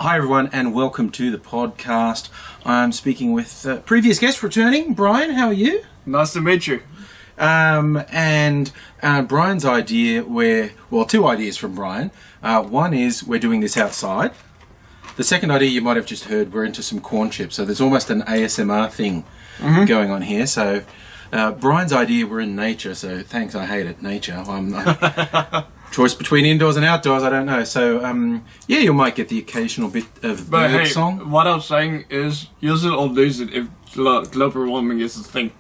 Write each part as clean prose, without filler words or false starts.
Hi everyone and welcome to the podcast. I'm speaking with previous guest returning, Brian. How are you? Nice to meet you. And Brian's idea, two ideas from Brian. One is we're doing this outside. The second idea you might have just heard, we're into some corn chips. So there's almost an ASMR thing going on here. So Brian's idea, we're in nature. So thanks, I hate it, nature. Choice between indoors and outdoors, I don't know. So, you might get the occasional bit of bird song. What I'm saying is, use it or lose it if global warming is a thing.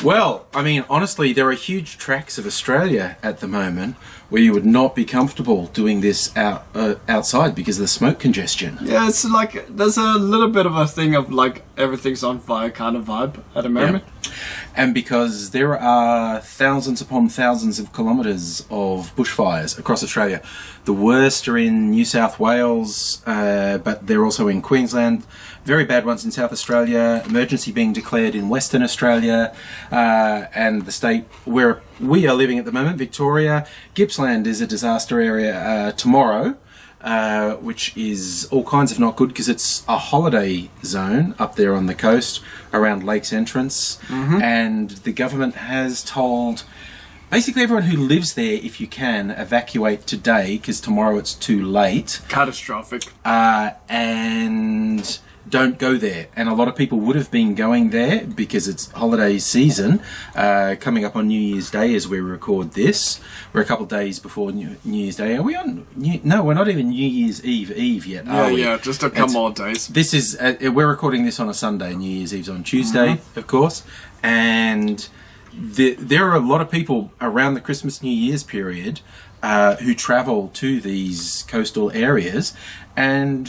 Well, I mean, honestly, there are huge tracts of Australia at the moment where you would not be comfortable doing this outside because of the smoke congestion. Yeah, it's like, there's a little bit of a thing of like, everything's on fire kind of vibe at the moment. Yeah. And because there are thousands upon thousands of kilometres of bushfires across Australia. The worst are in New South Wales, but they're also in Queensland. Very bad ones in South Australia. Emergency being declared in Western Australia. And the state where we are living at the moment, Victoria. Gippsland is a disaster area tomorrow. Which is all kinds of not good because it's a holiday zone up there on the coast around Lakes Entrance, and the government has told basically everyone who lives there, if you can, evacuate today because tomorrow it's too late. Catastrophic. And don't go there. And a lot of people would have been going there because it's holiday season, coming up on New Year's Day as we record this. We're a couple of days before New Year's Day. Are we on? No, we're not even New Year's Eve yet, are we? Yeah, just a couple more days. This is, we're recording this on a Sunday. New Year's Eve's on Tuesday, of course. And there are a lot of people around the Christmas New Year's period who travel to these coastal areas, and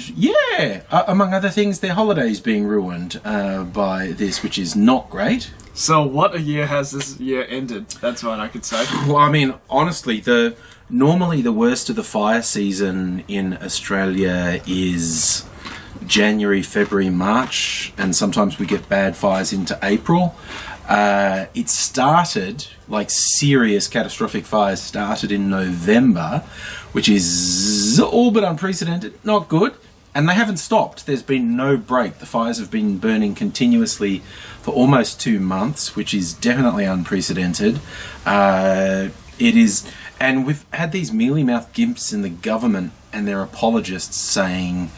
among other things, their holidays being ruined by this, which is not great. So what a year has this year ended? That's what I could say. Well, I mean, honestly, normally the worst of the fire season in Australia is January, February, March, and sometimes we get bad fires into April. It started, like serious catastrophic fires started in November, which is all but unprecedented, not good, and they haven't stopped. There's been no break. The fires have been burning continuously for almost 2 months, which is definitely unprecedented. It is, and we've had these mealy-mouthed gimps in the government and their apologists saying,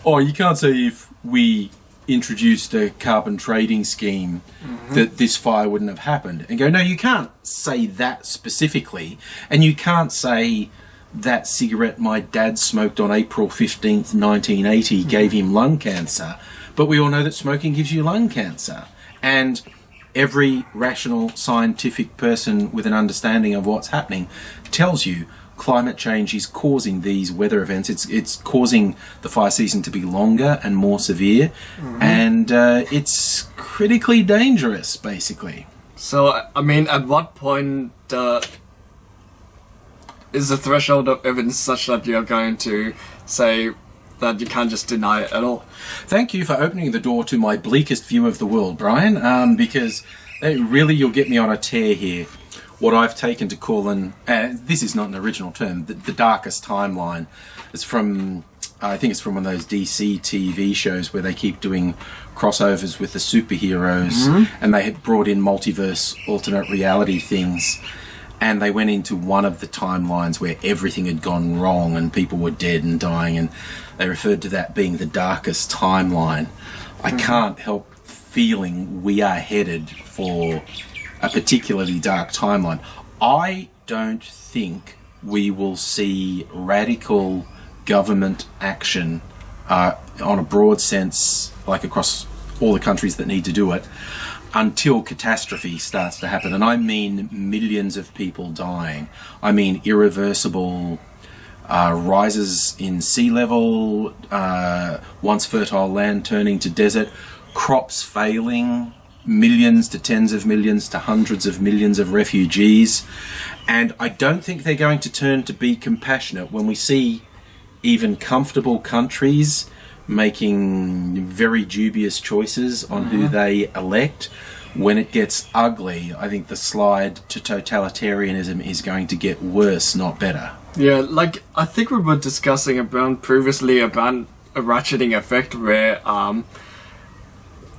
oh, you can't say if we introduced a carbon trading scheme that this fire wouldn't have happened, and go, no, you can't say that specifically, and you can't say that cigarette my dad smoked on April 15th 1980 gave him lung cancer, but we all know that smoking gives you lung cancer. And every rational scientific person with an understanding of what's happening tells you climate change is causing these weather events. It's causing the fire season to be longer and more severe, and it's critically dangerous, basically. So, I mean, at what point is the threshold of evidence such that you're going to say that you can't just deny it at all? Thank you for opening the door to my bleakest view of the world, Brian, because you'll get me on a tear here. What I've taken to call this is not an original term, the darkest timeline. It's from, I think it's from one of those DC TV shows where they keep doing crossovers with the superheroes, and they had brought in multiverse alternate reality things, and they went into one of the timelines where everything had gone wrong and people were dead and dying, and they referred to that being the darkest timeline. I can't help feeling we are headed for a particularly dark timeline. I don't think we will see radical government action on a broad sense, like across all the countries that need to do it, until catastrophe starts to happen. And I mean millions of people dying. I mean irreversible rises in sea level, once fertile land turning to desert, crops failing, millions to tens of millions to hundreds of millions of refugees. And I don't think they're going to turn to be compassionate when we see even comfortable countries making very dubious choices on who they elect. When it gets ugly, I think the slide to totalitarianism is going to get worse, not better. Yeah, like I think we were discussing previously about a ratcheting effect where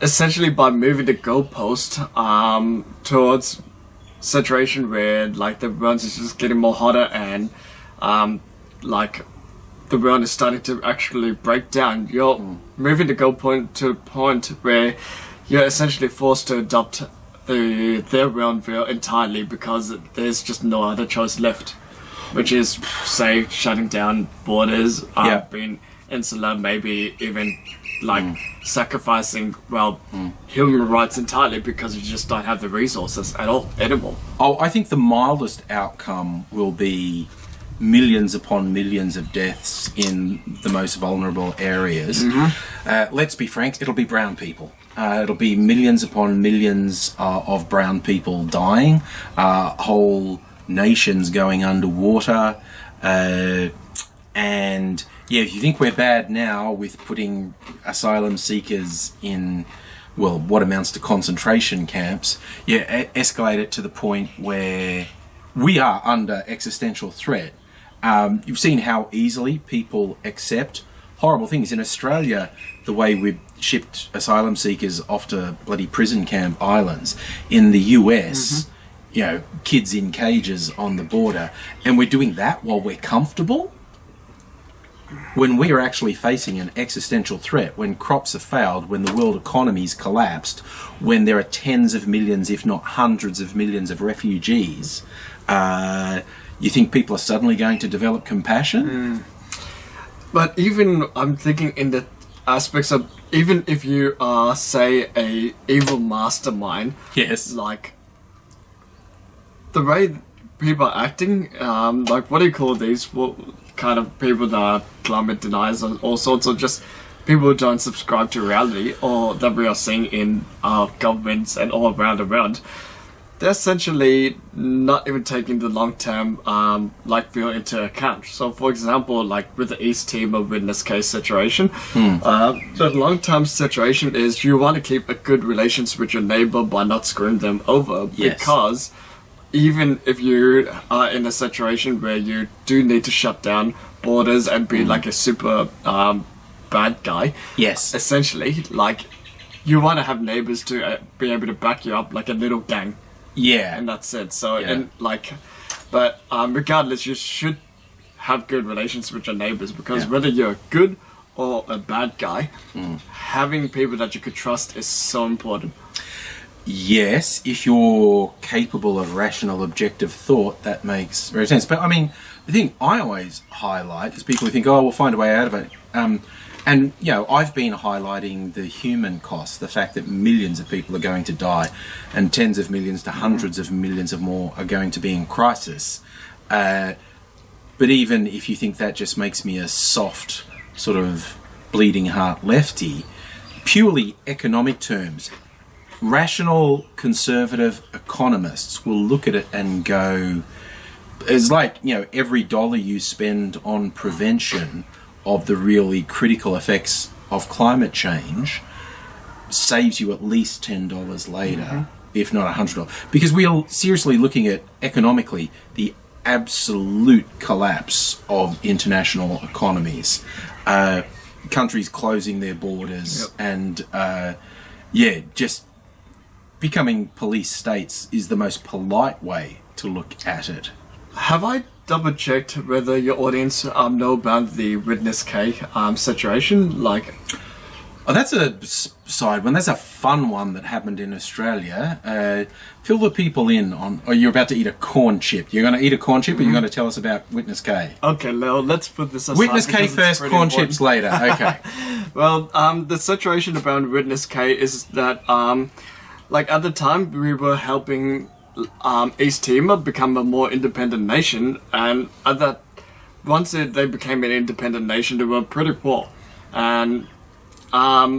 essentially by moving the goalpost towards saturation where like the world is just getting more hotter and like the world is starting to actually break down, you're moving the goal point to a point where you're essentially forced to adopt their worldview entirely because there's just no other choice left, which is say shutting down borders, being insular, maybe even like sacrificing human rights entirely because you just don't have the resources at all anymore. Oh, I think the mildest outcome will be millions upon millions of deaths in the most vulnerable areas. Let's be frank, it'll be brown people. It'll be millions upon millions of brown people dying, whole nations going underwater, and yeah, if you think we're bad now with putting asylum seekers in, well, what amounts to concentration camps, escalate it to the point where we are under existential threat. You've seen how easily people accept horrible things. In Australia, the way we've shipped asylum seekers off to bloody prison camp islands. In the US, kids in cages on the border. And we're doing that while we're comfortable? When we are actually facing an existential threat, when crops have failed, when the world economy's collapsed, when there are tens of millions, if not hundreds of millions of refugees, you think people are suddenly going to develop compassion? But even, I'm thinking in the aspects of, even if you are, say, a evil mastermind, yes, like, the way people are acting, like, what do you call these? What kind of people that are climate deniers or all sorts of just people who don't subscribe to reality or that we are seeing in our governments and all around the world? They're essentially not even taking the long-term view into account. So, for example, like with the East Timor witness case situation, the long-term situation is you want to keep a good relations with your neighbor by not screwing them over, because even if you are in a situation where you do need to shut down borders and be like a super bad guy, essentially, like you want to have neighbors to be able to back you up like a little gang. Yeah, and that's it. So, and like, but regardless, you should have good relations with your neighbors because whether you're a good or a bad guy, having people that you could trust is so important. Yes, if you're capable of rational, objective thought, that makes very sense. But I mean, the thing I always highlight is people who think, "Oh, we'll find a way out of it." And, I've been highlighting the human cost, the fact that millions of people are going to die and tens of millions to hundreds of millions of more are going to be in crisis. But even if you think that just makes me a soft, sort of bleeding heart lefty, purely economic terms, rational, conservative economists will look at it and go, it's like, every dollar you spend on prevention of the really critical effects of climate change saves you at least $10 later, if not $100. Because we are seriously looking at, economically, the absolute collapse of international economies. Countries closing their borders and, just becoming police states is the most polite way to look at it. Have I double-checked whether your audience know about the Witness K situation? Like, that's a side one. That's a fun one that happened in Australia. Fill the people in on. Or you're about to eat a corn chip. You're going to eat a corn chip, or you're going to tell us about Witness K? Okay, Leo, let's put this aside. Witness K first, corn important. Chips later. Okay. Well, the situation about Witness K is that, at the time we were helping East Timor become a more independent nation, and at that, once they became an independent nation, they were pretty poor, and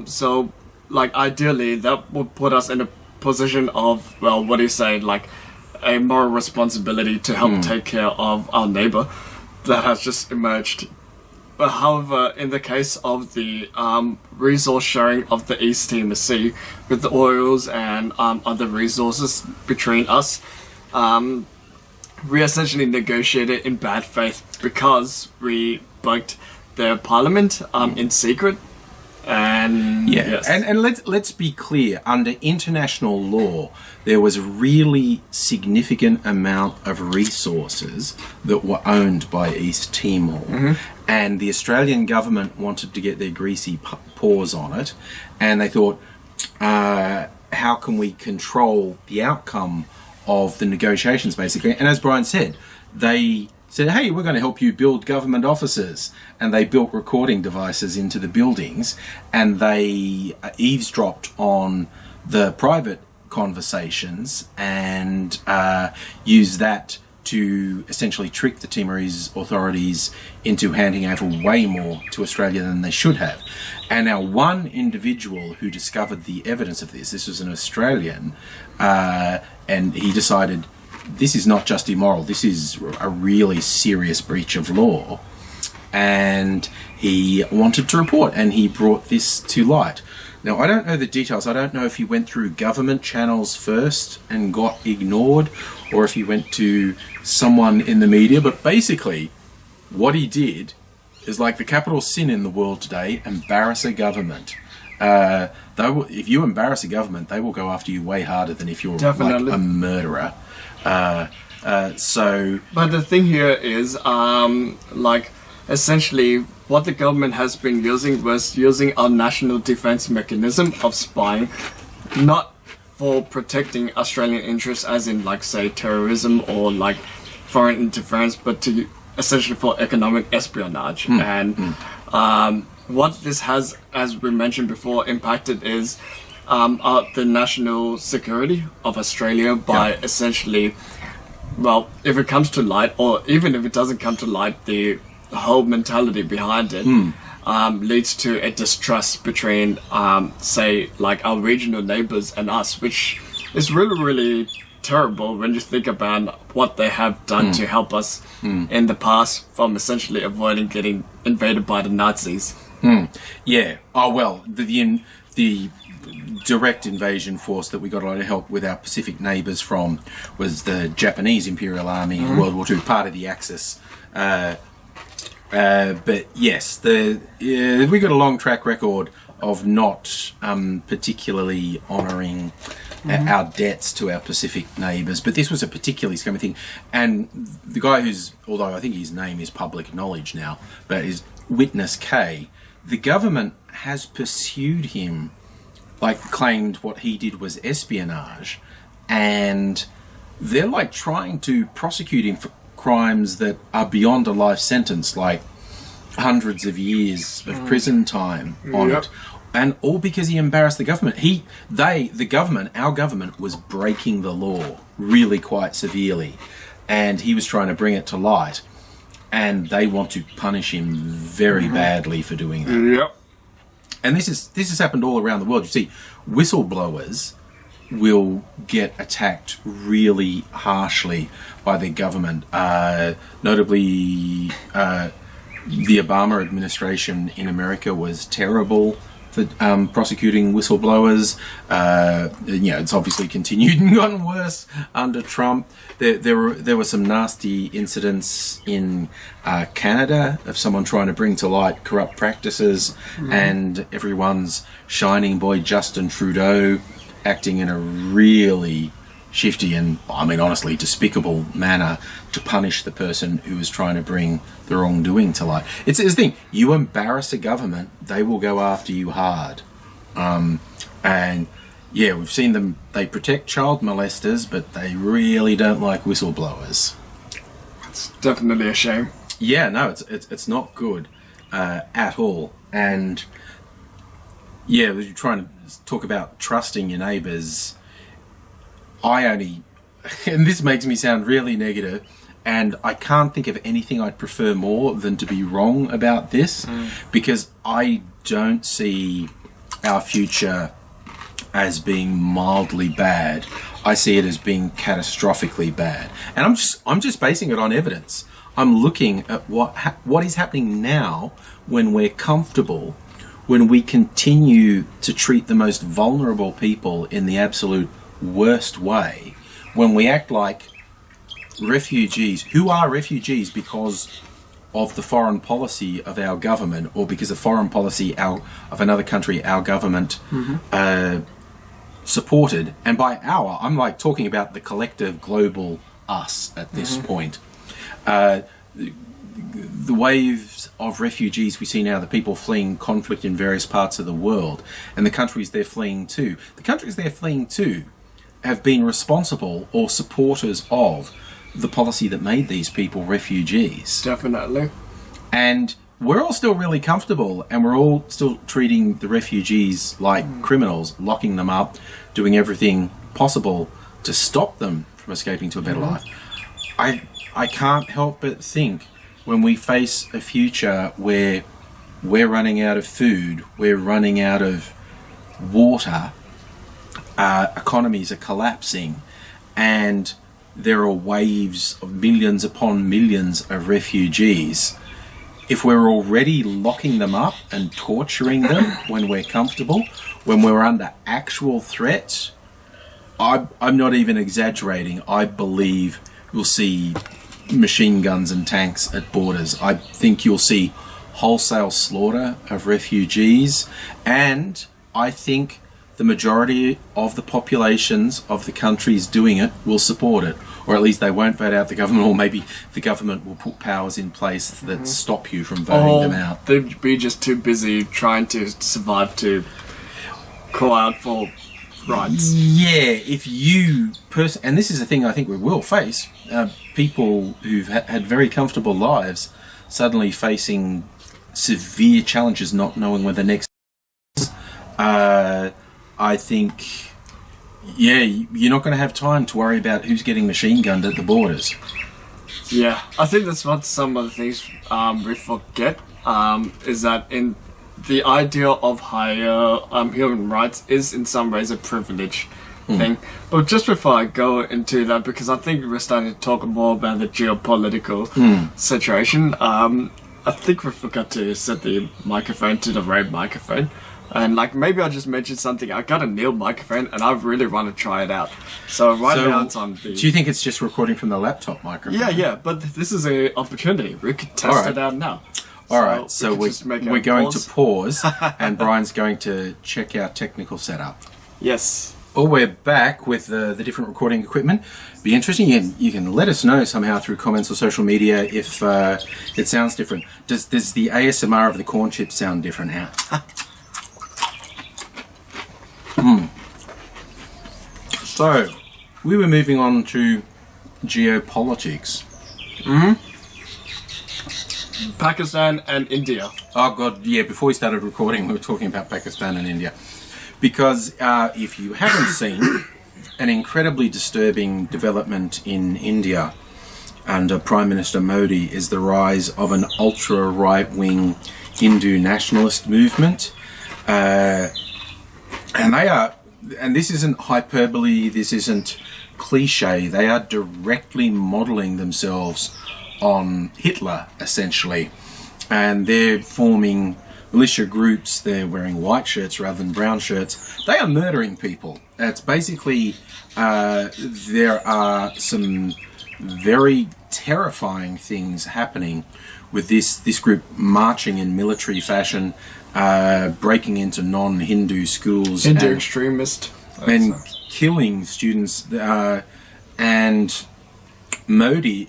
so ideally that would put us in a position of, well, what do you say, like a moral responsibility to help take care of our neighbor that has just emerged. But however, in the case of the resource sharing of the East Timor Sea with the oils and other resources between us, we essentially negotiated in bad faith because we bugged their parliament in secret. And yeah, yes. and let's be clear. Under international law, there was a really significant amount of resources that were owned by East Timor, and the Australian government wanted to get their greasy paws on it, and they thought, how can we control the outcome of the negotiations, basically? And as Brian said, they said, hey, we're going to help you build government offices. And they built recording devices into the buildings, and they eavesdropped on the private conversations and used that to essentially trick the Timorese authorities into handing over way more to Australia than they should have. And now one individual who discovered the evidence of this was an Australian, and he decided, this is not just immoral, this is a really serious breach of law. And he wanted to report, and he brought this to light. Now, I don't know the details. I don't know if he went through government channels first and got ignored, or if he went to someone in the media. But basically, what he did is like the capital sin in the world today: embarrass a government. If you embarrass a government, they will go after you way harder than if you're like a murderer. But the thing here is, essentially, what the government has been using our national defense mechanism of spying, not for protecting Australian interests, as in, like, say, terrorism or like foreign interference, but to essentially for economic espionage. And what this has, as we mentioned before, impacted is the national security of Australia by essentially, well, if it comes to light, or even if it doesn't come to light, the whole mentality behind it leads to a distrust between, say, like our regional neighbors and us, which is really, really terrible when you think about what they have done to help us in the past, from essentially avoiding getting invaded by the Nazis. Yeah. Oh, well, the direct invasion force that we got a lot of help with our Pacific neighbours from was the Japanese Imperial Army in World War II, part of the Axis. But yes, we got a long track record of not particularly honouring our debts to our Pacific neighbours. But this was a particularly scummy thing. And the guy although I think his name is public knowledge now, but is Witness K, the government has pursued him, like claimed what he did was espionage, and they're like trying to prosecute him for crimes that are beyond a life sentence, like hundreds of years of prison time on it, and all because he embarrassed the government. Our government was breaking the law really quite severely, and he was trying to bring it to light, and they want to punish him very badly for doing that. And this has happened all around the world. You see, whistleblowers will get attacked really harshly by the government. Notably, the Obama administration in America was terrible for prosecuting whistleblowers. It's obviously continued and gotten worse under Trump. There were some nasty incidents in Canada of someone trying to bring to light corrupt practices, and everyone's shining boy Justin Trudeau acting in a really shifty and, I mean, honestly, despicable manner to punish the person who was trying to bring the wrongdoing to light. It's the thing, you embarrass a government, they will go after you hard. And yeah, we've seen them, they protect child molesters, but they really don't like whistleblowers. It's definitely a shame. Yeah, no, it's not good at all. And yeah, we're trying to talk about trusting your neighbours. And this makes me sound really negative, and I can't think of anything I'd prefer more than to be wrong about this, because I don't see our future as being mildly bad. I see it as being catastrophically bad, and I'm just basing it on evidence. I'm looking at what is happening now when we're comfortable, when we continue to treat the most vulnerable people in the absolute worst way, when we act like refugees who are refugees because of the foreign policy of our government, or because of foreign policy of another country our government supported. And by our, I'm like talking about the collective global us at this point. The waves of refugees we see now, the people fleeing conflict in various parts of the world, and the countries they're fleeing to. The countries they're fleeing to have been responsible or supporters of the policy that made these people refugees. Definitely. And we're all still really comfortable, and we're all still treating the refugees like criminals, locking them up, doing everything possible to stop them from escaping to a better life. I can't help but think, when we face a future where we're running out of food, we're running out of water, economies are collapsing, and there are waves of millions upon millions of refugees, if we're already locking them up and torturing them when we're comfortable, when we're under actual threat, I'm not even exaggerating. I believe you'll see machine guns and tanks at borders. I think you'll see wholesale slaughter of refugees, and I think the majority of the populations of the countries doing it will support it, or at least they won't vote out the government, or maybe the government will put powers in place that stop you from voting them out. They'd be just too busy trying to survive to call out for rights. Yeah, if you and this is a thing I think we will face, people who've had very comfortable lives suddenly facing severe challenges, not knowing where the next I think, you're not going to have time to worry about who's getting machine gunned at the borders. Yeah, I think that's what some of the things we forget, is that in the idea of higher human rights is in some ways a privilege thing. But just before I go into that, because I think we're starting to talk more about the geopolitical situation, I think we forgot to set the microphone to the right microphone. And maybe I'll just mention something. I got a Neil microphone and I really want to try it out. So now it's on the... Do you think it's just recording from the laptop microphone? Yeah, but this is an opportunity. We could test it out now. Alright, so we're going to pause and Brian's going to check our technical setup. Yes. Well, we're back with the different recording equipment. Be interesting. You can let us know somehow through comments or social media if it sounds different. Does the ASMR of the corn chips sound different now? So, we were moving on to geopolitics. Pakistan and India. Oh God, yeah, before we started recording we were talking about Pakistan and India. Because if you haven't seen, an incredibly disturbing development in India under Prime Minister Modi is the rise of an ultra right-wing Hindu nationalist movement. And this isn't hyperbole, this isn't cliche, they are directly modelling themselves on Hitler, essentially. And they're forming militia groups, they're wearing white shirts rather than brown shirts. They are murdering people. It's basically, there are some very terrifying things happening with this group marching in military fashion, breaking into non-Hindu schools, Hindu extremist, and killing students. And Modi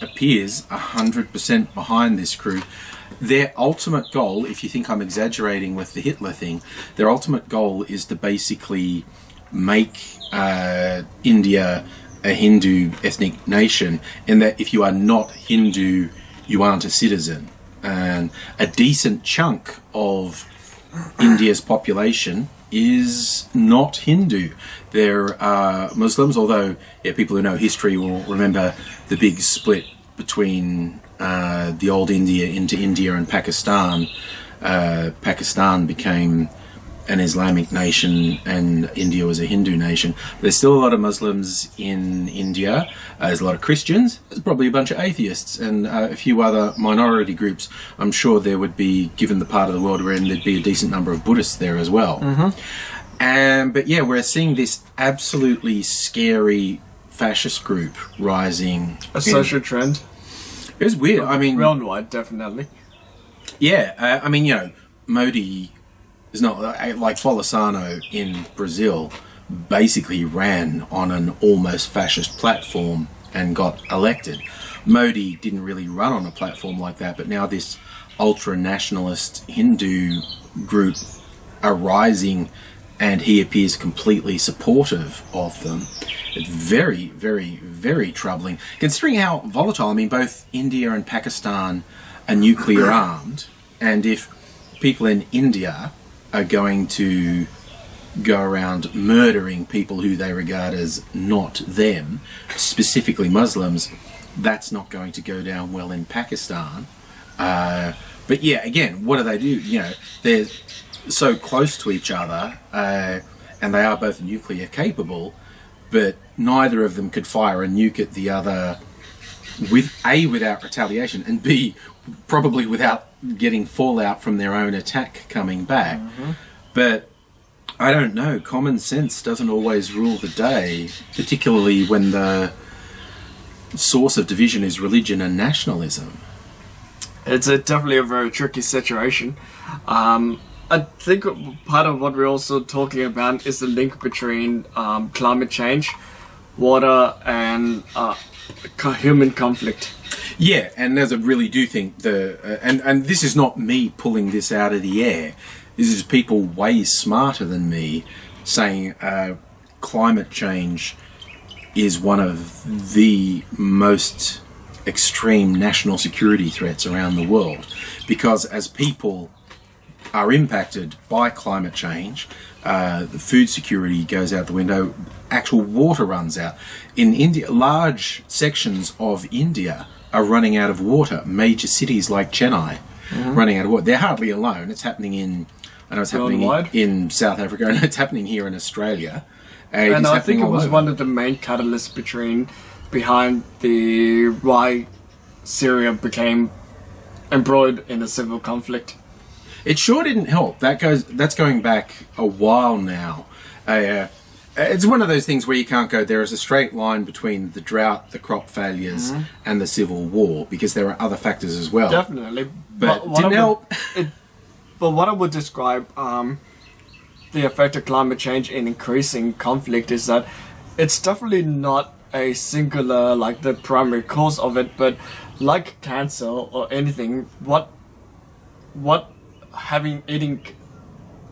appears 100% behind this crew. Their ultimate goal, if you think I'm exaggerating with the Hitler thing, their ultimate goal is to basically make India a Hindu ethnic nation, in that if you are not Hindu, you aren't a citizen. And a decent chunk of India's population is not Hindu. They're Muslims, although people who know history will remember the big split between the old India into India and Pakistan. Pakistan became an Islamic nation and India was a Hindu nation. There's still a lot of Muslims in India. There's a lot of Christians. There's probably a bunch of atheists and a few other minority groups. I'm sure there would be, given the part of the world we're in, there'd be a decent number of Buddhists there as well. But yeah, we're seeing this absolutely scary fascist group rising. A social trend? It was weird. I mean, worldwide, definitely. yeah. I mean, Modi is not like Bolsonaro in Brazil. Basically ran on an almost fascist platform and got elected. Modi didn't really run on a platform like that, but now this ultra-nationalist Hindu group are rising, and he appears completely supportive of them. It's very, very, very troubling, considering how volatile. I mean, both India and Pakistan are nuclear armed, and if people in India are going to go around murdering people who they regard as not them, specifically Muslims, that's not going to go down well in Pakistan. But yeah, again, what do? They're so close to each other, and they are both nuclear capable, but neither of them could fire a nuke at the other without retaliation, and B, probably without getting fallout from their own attack coming back. But I don't know, common sense doesn't always rule the day, particularly when the source of division is religion and nationalism. It's definitely a very tricky situation. I think part of what we're also talking about is the link between climate change, water, and human conflict. Yeah, and as I really do think and this is not me pulling this out of the air. This is people way smarter than me saying climate change is one of the most extreme national security threats around the world. Because as people are impacted by climate change, the food security goes out the window, actual water runs out. In India, large sections of India are running out of water. Major cities like Chennai running out of water. They're hardly alone. It's happening in South Africa, and it's happening here in Australia. And I think it was one of the main catalysts behind why Syria became embroiled in a civil conflict. It sure didn't help. That's going back a while now. It's one of those things where you can't go, there is a straight line between the drought, the crop failures, and the civil war, because there are other factors as well. Definitely. But didn't help. But what I would describe the effect of climate change in increasing conflict is that it's definitely not a singular, like the primary cause of it, but like cancer or anything, what eating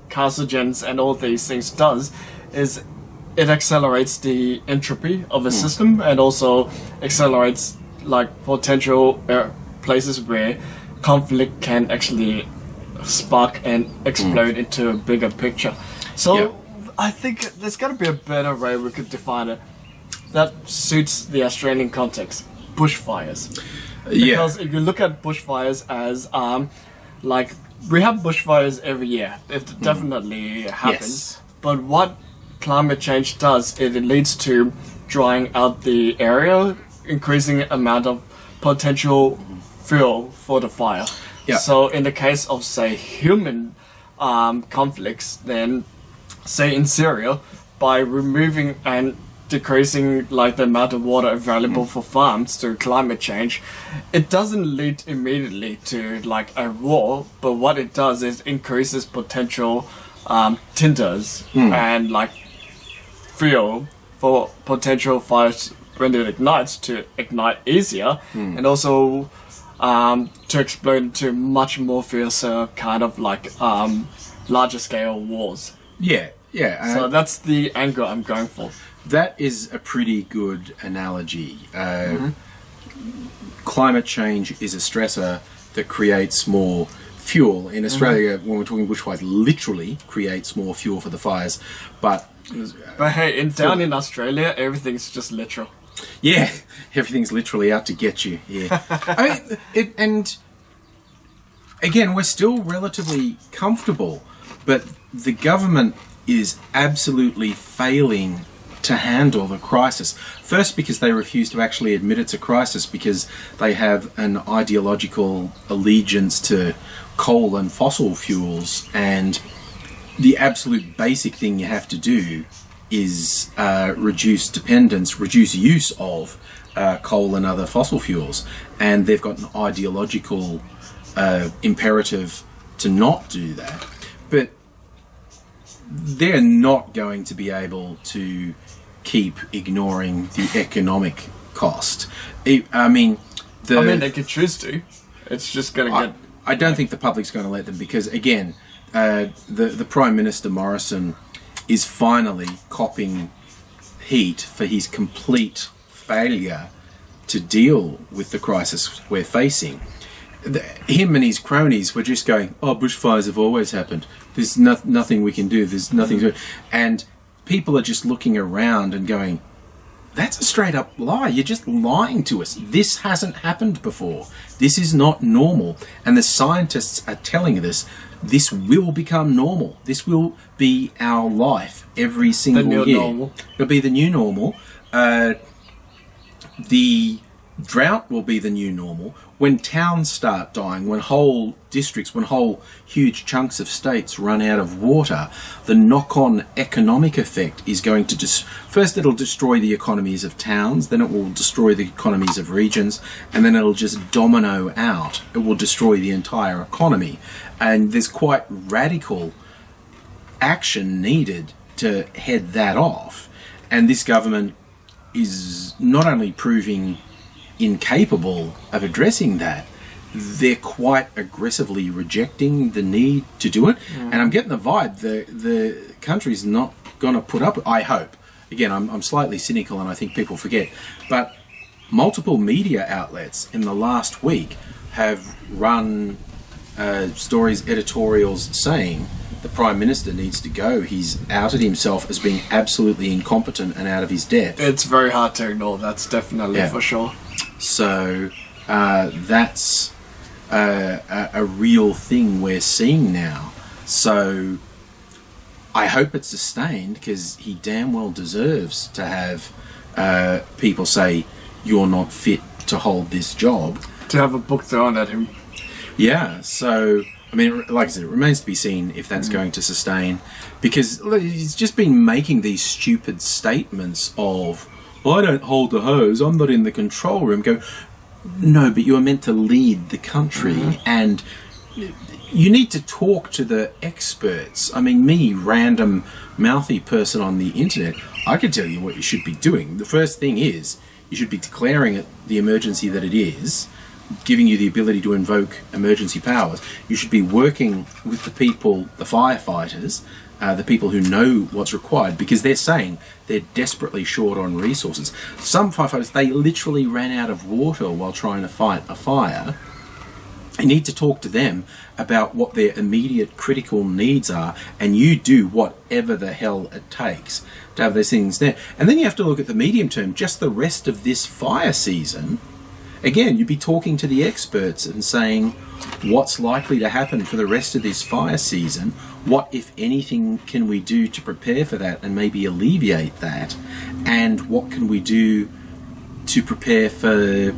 carcinogens and all these things does is it accelerates the entropy of a system, and also accelerates like potential places where conflict can actually spark and explode into a bigger picture. So I think there's got to be a better way we could define it that suits the Australian context. Bushfires. Because if you look at bushfires as like, we have bushfires every year. It definitely happens. Yes. But what climate change does, it leads to drying out the area, increasing amount of potential fuel for the fire. Yeah. So in the case of, say, human conflicts, then, say in Syria, by removing and decreasing like the amount of water available for farms through climate change, it doesn't lead immediately to like a war, but what it does is increases potential tinders and like fuel for potential fires when it ignites to ignite easier, and also to explode into much more fiercer kind of like larger scale wars. Yeah. So that's the angle I'm going for. That is a pretty good analogy. Climate change is a stressor that creates more fuel. In Australia, when we're talking bushfires, literally creates more fuel for the fires. But hey, down in Australia, everything's just literal. Yeah, everything's literally out to get you. Yeah, I mean, and again, we're still relatively comfortable, but the government is absolutely failing to handle the crisis. First, because they refuse to actually admit it's a crisis, because they have an ideological allegiance to coal and fossil fuels, and the absolute basic thing you have to do is reduce dependence, reduce use of coal and other fossil fuels, and they've got an ideological imperative to not do that. But they're not going to be able to keep ignoring the economic cost. They could choose to. It's just going to get... I don't think the public's going to let them, because, again, the Prime Minister, Morrison, is finally copping heat for his complete failure to deal with the crisis we're facing. Him and his cronies were just going, bushfires have always happened. There's nothing we can do. There's nothing to do. And people are just looking around and going, that's a straight up lie. You're just lying to us. This hasn't happened before. This is not normal. And the scientists are telling us this will become normal. This will be our life every single year. The new normal. It'll be the new normal. The drought will be the new normal. When towns start dying, when whole districts, when whole huge chunks of states run out of water, the knock-on economic effect is going to first it'll destroy the economies of towns, then it will destroy the economies of regions, and then it'll just domino out. It will destroy the entire economy. And there's quite radical action needed to head that off. And this government is not only proving incapable of addressing that, they're quite aggressively rejecting the need to do it. And I'm getting the vibe the country's not going to put up, I hope. Again, I'm slightly cynical and I think people forget, but multiple media outlets in the last week have run stories, editorials saying the Prime Minister needs to go. He's outed himself as being absolutely incompetent and out of his depth. It's very hard to ignore, that's definitely for sure. So that's a real thing we're seeing now. So I hope it's sustained, because he damn well deserves to have people say, you're not fit to hold this job. To have a book thrown at him. Yeah, so, I mean, like I said, it remains to be seen if that's going to sustain, because he's just been making these stupid statements of, I don't hold the hose, I'm not in the control room. Go, no, but you are meant to lead the country, and you need to talk to the experts. I mean, me, random mouthy person on the internet, I can tell you what you should be doing. The first thing is, you should be declaring it the emergency that it is, giving you the ability to invoke emergency powers. You should be working with the people, the firefighters, the people who know what's required, because they're saying they're desperately short on resources. Some firefighters, they literally ran out of water while trying to fight a fire. You need to talk to them about what their immediate critical needs are, and you do whatever the hell it takes to have those things there. And then you have to look at the medium term, just the rest of this fire season. Again, you'd be talking to the experts and saying, what's likely to happen for the rest of this fire season? What, if anything, can we do to prepare for that and maybe alleviate that? And what can we do to prepare for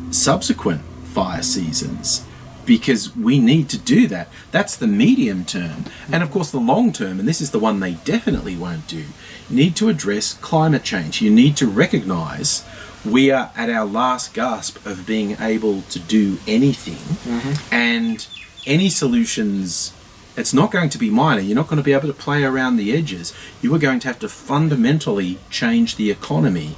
subsequent fire seasons? Because we need to do that. That's the medium term. And of course the long term, and this is the one they definitely won't do, you need to address climate change. You need to recognise we are at our last gasp of being able to do anything. And any solutions, it's not going to be minor. You're not going to be able to play around the edges. You are going to have to fundamentally change the economy,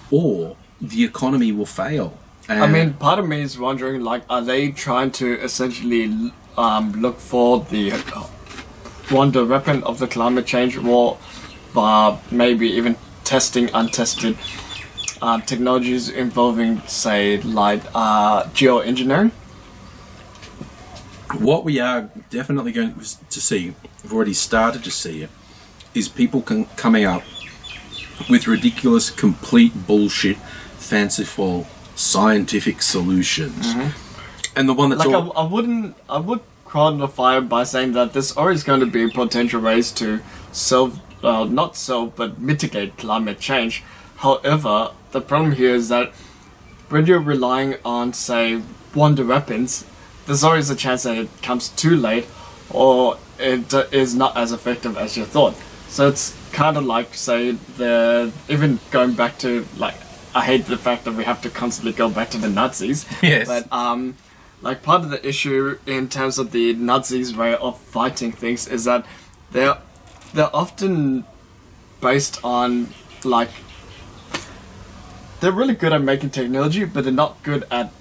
or the economy will fail. I mean, part of me is wondering, like, are they trying to essentially look for the wonder weapon of the climate change war, maybe even testing untested technologies involving, say, like geoengineering? What we are definitely going to see, we've already started to see it, is people coming up with ridiculous, complete bullshit, fanciful scientific solutions. And the one that's like, I would qualify by saying that there's always going to be potential ways to mitigate climate change. However, the problem here is that when you're relying on, say, wonder weapons, there's always a chance that it comes too late, or it is not as effective as you thought. So it's kind of like, say, even going back to like I hate the fact that we have to constantly go back to the Nazis. Yes. But like part of the issue in terms of the Nazis' way of fighting things is that they're often based on like they're really good at making technology, but they're not good at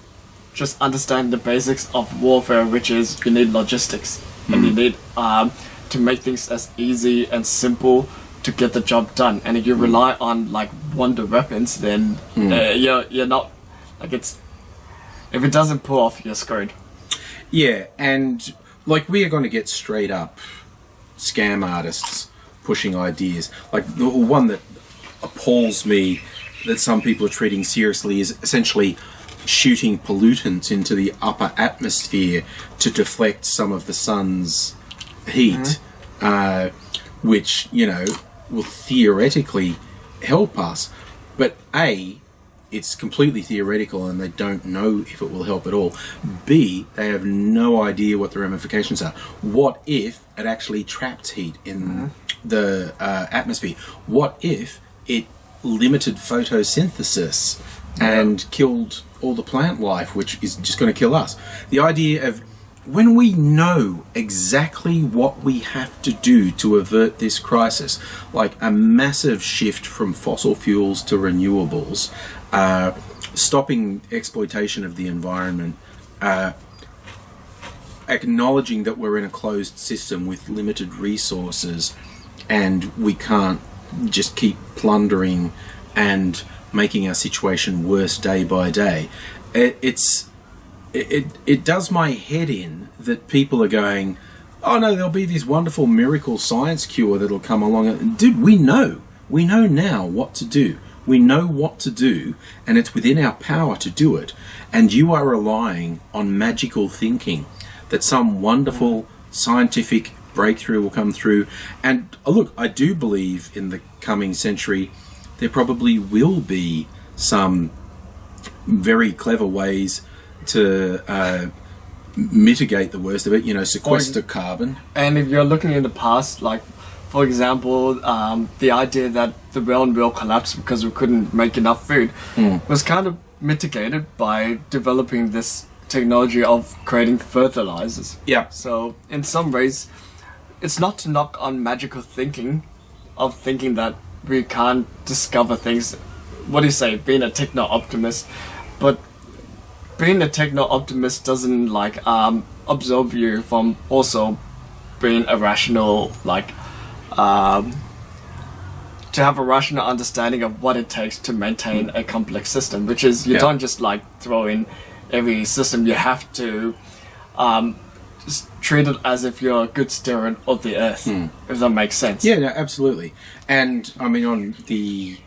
just understanding the basics of warfare, which is you need logistics and you need to make things as easy and simple to get the job done. And if you rely on like wonder weapons, then you're not like it's. If it doesn't pull off, you're screwed. Yeah, and like we are going to get straight up scam artists pushing ideas. Like the one that appalls me that some people are treating seriously is essentially shooting pollutants into the upper atmosphere to deflect some of the sun's heat, which, you know, will theoretically help us. But A, it's completely theoretical and they don't know if it will help at all. B, they have no idea what the ramifications are. What if it actually trapped heat in the atmosphere? What if it limited photosynthesis and killed all the plant life, which is just going to kill us? The idea of when we know exactly what we have to do to avert this crisis, like a massive shift from fossil fuels to renewables, stopping exploitation of the environment, acknowledging that we're in a closed system with limited resources and we can't just keep plundering and making our situation worse day by day. It does my head in that people are going, oh no, there'll be this wonderful miracle science cure that'll come along. Dude, we know now what to do. We know what to do, and it's within our power to do it. And you are relying on magical thinking that some wonderful scientific breakthrough will come through. And look, I do believe in the coming century there probably will be some very clever ways to mitigate the worst of it, you know, sequester carbon. And if you're looking in the past, like, for example, the idea that the world will collapse because we couldn't make enough food was kind of mitigated by developing this technology of creating fertilizers. Yeah. So, in some ways, it's not to knock on magical thinking, of thinking that we can't discover things. What do you say? Being a techno-optimist. But being a techno-optimist doesn't, like, absolve you from also being a rational, like, to have a rational understanding of what it takes to maintain a complex system, which is you don't just like throw in every system. You have to just treat it as if you're a good steward of the earth, if that makes sense. Yeah, no, absolutely. And I mean, on the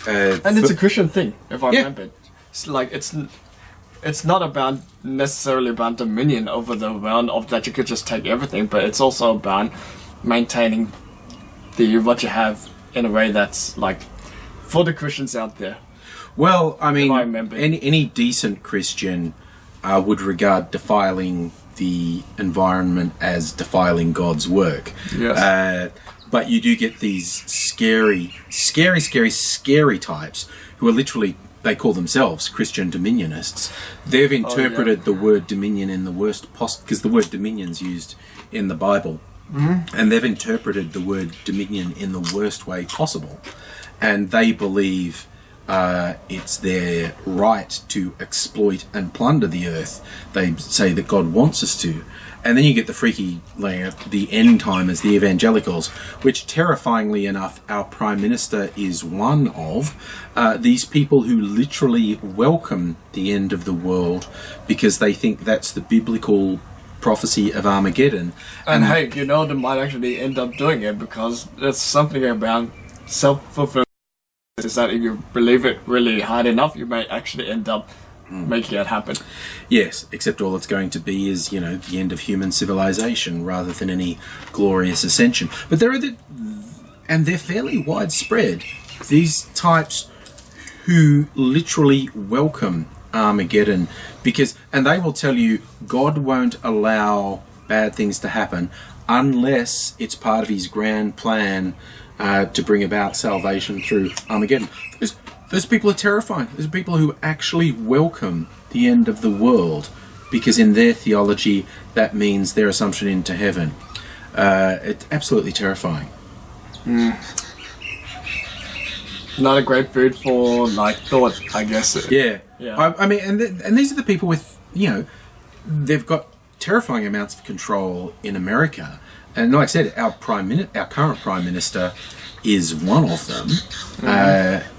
and it's a Christian thing, if I remember. It's like it's not about necessarily about dominion over the world, of that you could just take everything, but it's also about maintaining what you have in a way that's like for the Christians out there. Well, I mean, remember. any decent Christian would regard defiling the environment as defiling God's work. Yes. But you do get these scary types who are literally, they call themselves Christian dominionists. They've interpreted the word dominion in the worst possible, because the word dominion's used in the Bible. And they've interpreted the word dominion in the worst way possible. And they believe it's their right to exploit and plunder the earth. They say that God wants us to. And then you get the freaky layer, the end timers, the evangelicals, which terrifyingly enough, our Prime Minister is one of. These people who literally welcome the end of the world because they think that's the biblical prophecy of Armageddon. And hey, you know, they might actually end up doing it because there's something about self-fulfillment, is that if you believe it really hard enough, you may actually end up making it happen. Yes, except all it's going to be is, you know, the end of human civilization rather than any glorious ascension. But there are and they're fairly widespread, these types who literally welcome Armageddon, and they will tell you God won't allow bad things to happen unless it's part of his grand plan to bring about salvation through Armageddon. Those people are terrifying. Those are people who actually welcome the end of the world because in their theology that means their assumption into heaven. It's absolutely terrifying. Not a great food for like thought, I guess. Yeah. Yeah. I mean, and these are the people with, you know, they've got terrifying amounts of control in America. And like I said, our current Prime Minister is one of them.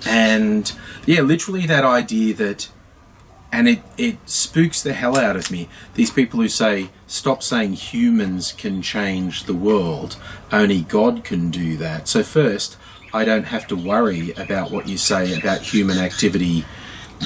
And yeah, literally that idea that, and it spooks the hell out of me, these people who say, stop saying humans can change the world, only God can do that. So first, I don't have to worry about what you say about human activity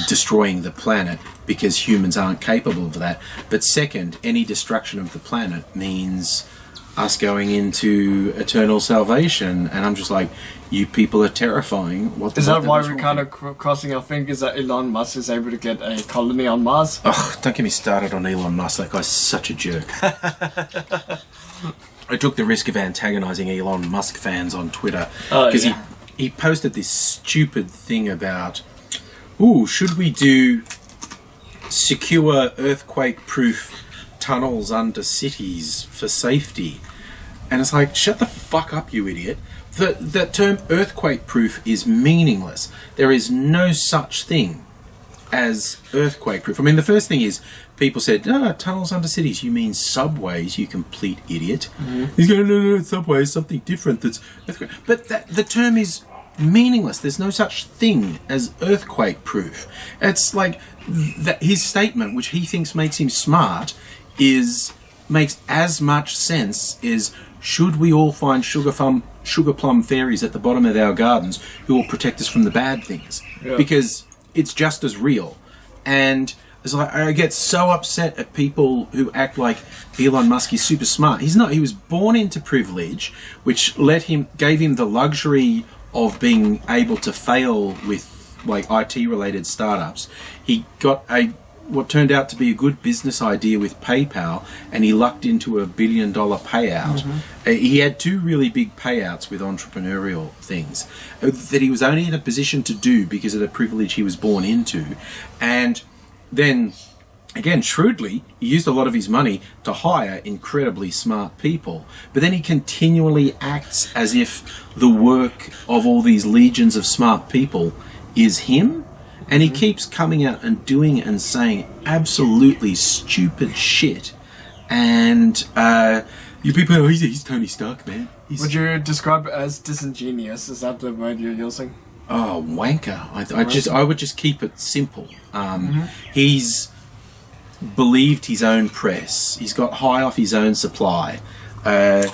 destroying the planet because humans aren't capable of that. But second, any destruction of the planet means us going into eternal salvation. And I'm just like, you people are terrifying. Is that why we're kind of crossing our fingers that Elon Musk is able to get a colony on Mars? Oh, don't get me started on Elon Musk. That guy's such a jerk. I took the risk of antagonising Elon Musk fans on Twitter because he posted this stupid thing about, should we do secure earthquake-proof tunnels under cities for safety? And it's like, shut the fuck up, you idiot. The term earthquake-proof is meaningless. There is no such thing as earthquake-proof. I mean, the first thing is, people said, no, tunnels under cities, you mean subways, you complete idiot. He's going, no, subways, something different that's earthquake. But the term is meaningless. There's no such thing as earthquake-proof. It's like, his statement, which he thinks makes him smart, makes as much sense as, should we all find sugar plum fairies at the bottom of our gardens who will protect us from the bad things? Yeah. Because it's just as real. And it's like, I get so upset at people who act like Elon Musk is super smart. He's not. He was born into privilege, which gave him the luxury of being able to fail with like IT related startups. He got what turned out to be a good business idea with PayPal, and he lucked into a $1 billion payout. He had two really big payouts with entrepreneurial things that he was only in a position to do because of the privilege he was born into. And then, again, shrewdly, he used a lot of his money to hire incredibly smart people. But then he continually acts as if the work of all these legions of smart people is him. And he keeps coming out and doing and saying absolutely stupid shit. And you people, he's Tony Stark, man. Would you describe it as disingenuous? Is that the word you're using? Oh, wanker. I would just keep it simple. He's believed his own press. He's got high off his own supply. And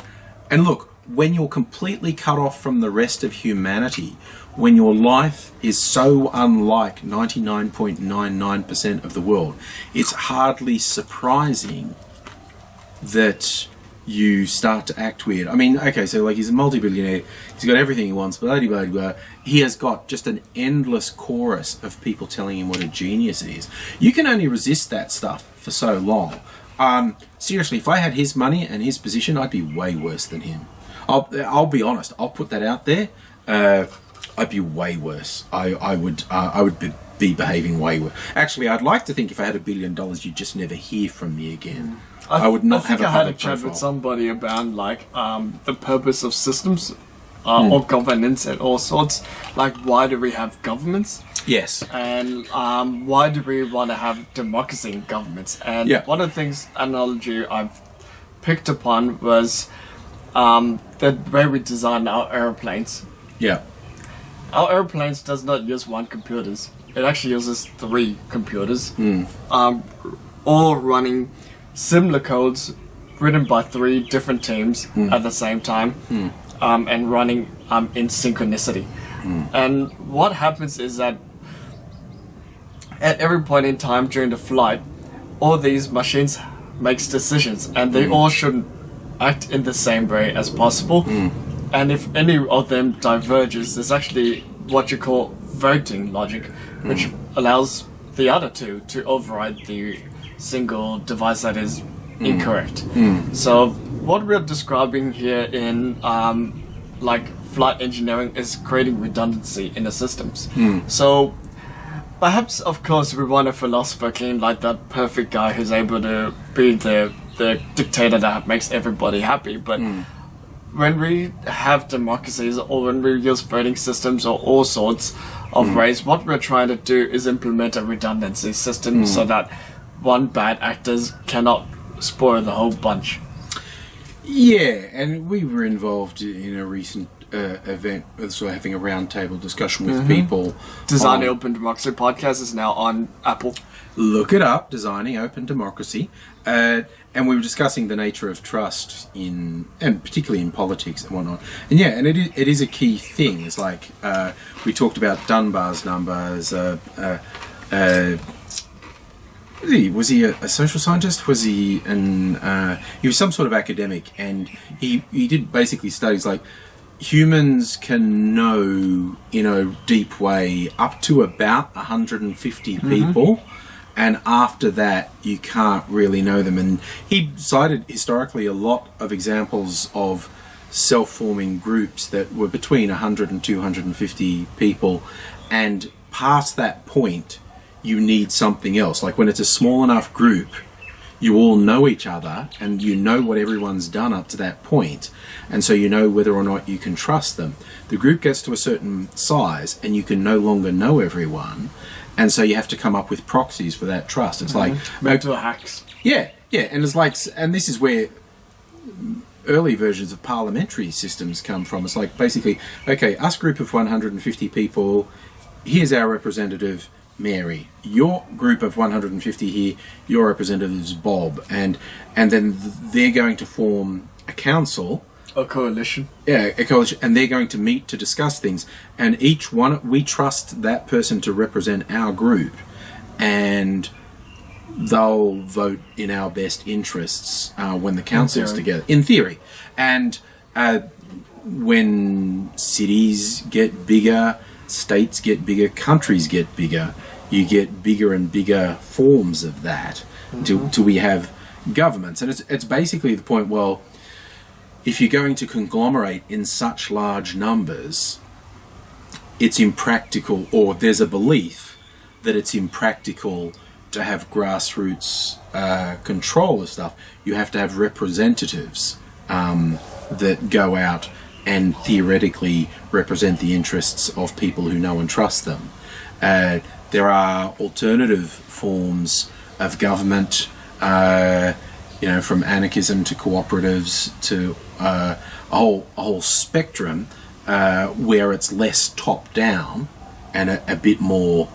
look, when you're completely cut off from the rest of humanity, when your life is so unlike 99.99% of the world, it's hardly surprising that you start to act weird. I mean, okay, so like he's a multi-billionaire, he's got everything he wants, blah, blah, blah. He has got just an endless chorus of people telling him what a genius he is. You can only resist that stuff for so long. Seriously, if I had his money and his position, I'd be way worse than him. I'll be honest. I'll put that out there. I'd be way worse. I would be behaving way worse. Actually, I'd like to think if I had $1 billion, you'd just never hear from me again. I would not have a public profile. I had a chat with somebody about like the purpose of systems or governance and all sorts. Like, why do we have governments? Yes. And why do we want to have democracy in governments? And one of the things, analogy I've picked upon was the way we design our airplanes. Yeah. Our airplanes does not use one computer. It actually uses 3 computers, all running similar codes written by 3 different teams at the same time, and running in synchronicity. And what happens is that at every point in time during the flight, all these machines makes decisions, and they all should act in the same way as possible. And if any of them diverges, there's actually what you call voting logic, which allows the other two to override the single device that is incorrect. So what we're describing here in like flight engineering is creating redundancy in the systems. So perhaps, of course, we want a philosopher king, like that perfect guy who's able to be the dictator that makes everybody happy. But when we have democracies, or when we use voting systems or all sorts of ways, what we're trying to do is implement a redundancy system so that one bad actors cannot spoil the whole bunch. Yeah, and we were involved in a recent event, so having a roundtable discussion with people. Design Open Democracy Podcast is now on Apple. Look it up, Designing Open Democracy. And we were discussing the nature of trust and particularly in politics and whatnot. And yeah, and it is a key thing. It's like, we talked about Dunbar's numbers, was he a social scientist? Was he he was some sort of academic, and he did basically studies like humans can know in a deep way up to about 150 people, and after that you can't really know them. And he cited historically a lot of examples of self-forming groups that were between 100 and 250 people, and past that point you need something else. Like when it's a small enough group, you all know each other and you know what everyone's done up to that point, and so you know whether or not you can trust them. The group gets to a certain size and you can no longer know everyone, and so you have to come up with proxies for that trust. It's like mental hacks. Yeah, and it's like, and this is where early versions of parliamentary systems come from. It's like basically, okay, us group of 150 people, here's our representative Mary, your group of 150 here, your representative is Bob, and then they're going to form a council, a coalition. Yeah, a coalition, and they're going to meet to discuss things, and each one, we trust that person to represent our group, and they'll vote in our best interests when the council's together, in theory. And when cities get bigger, states get bigger, countries get bigger, you get bigger and bigger forms of that till we have governments. And it's basically the point, well, if you're going to conglomerate in such large numbers, it's impractical, or there's a belief that it's impractical to have grassroots control of stuff. You have to have representatives that go out and theoretically represent the interests of people who know and trust them. There are alternative forms of government, from anarchism to cooperatives to a whole spectrum where it's less top down and a bit more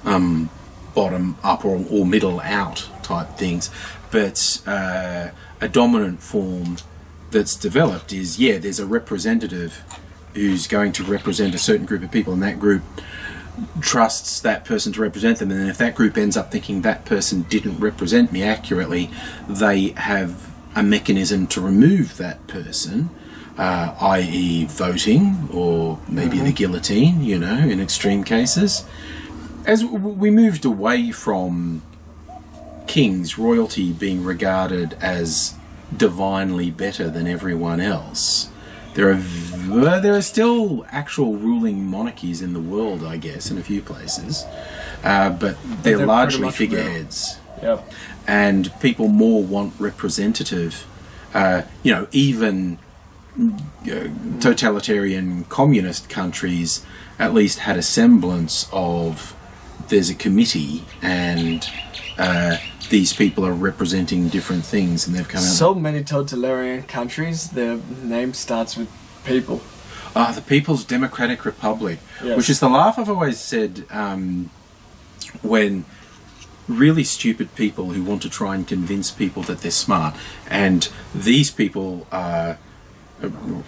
bottom up or middle out type things. But a dominant form that's developed is, there's a representative who's going to represent a certain group of people, and that group trusts that person to represent them, and then if that group ends up thinking that person didn't represent me accurately, they have a mechanism to remove that person, i.e. voting, or maybe the guillotine, in extreme cases. As we moved away from kings, royalty being regarded as divinely better than everyone else, there are still actual ruling monarchies in the world, I guess, in a few places, but they're largely figureheads. Yep. And people more want representative, even totalitarian communist countries at least had a semblance of, there's a committee and these people are representing different things, and they've come out. So many totalitarian countries, their name starts with people. The People's Democratic Republic, yes. Which is the laugh I've always said when really stupid people who want to try and convince people that they're smart, and these people are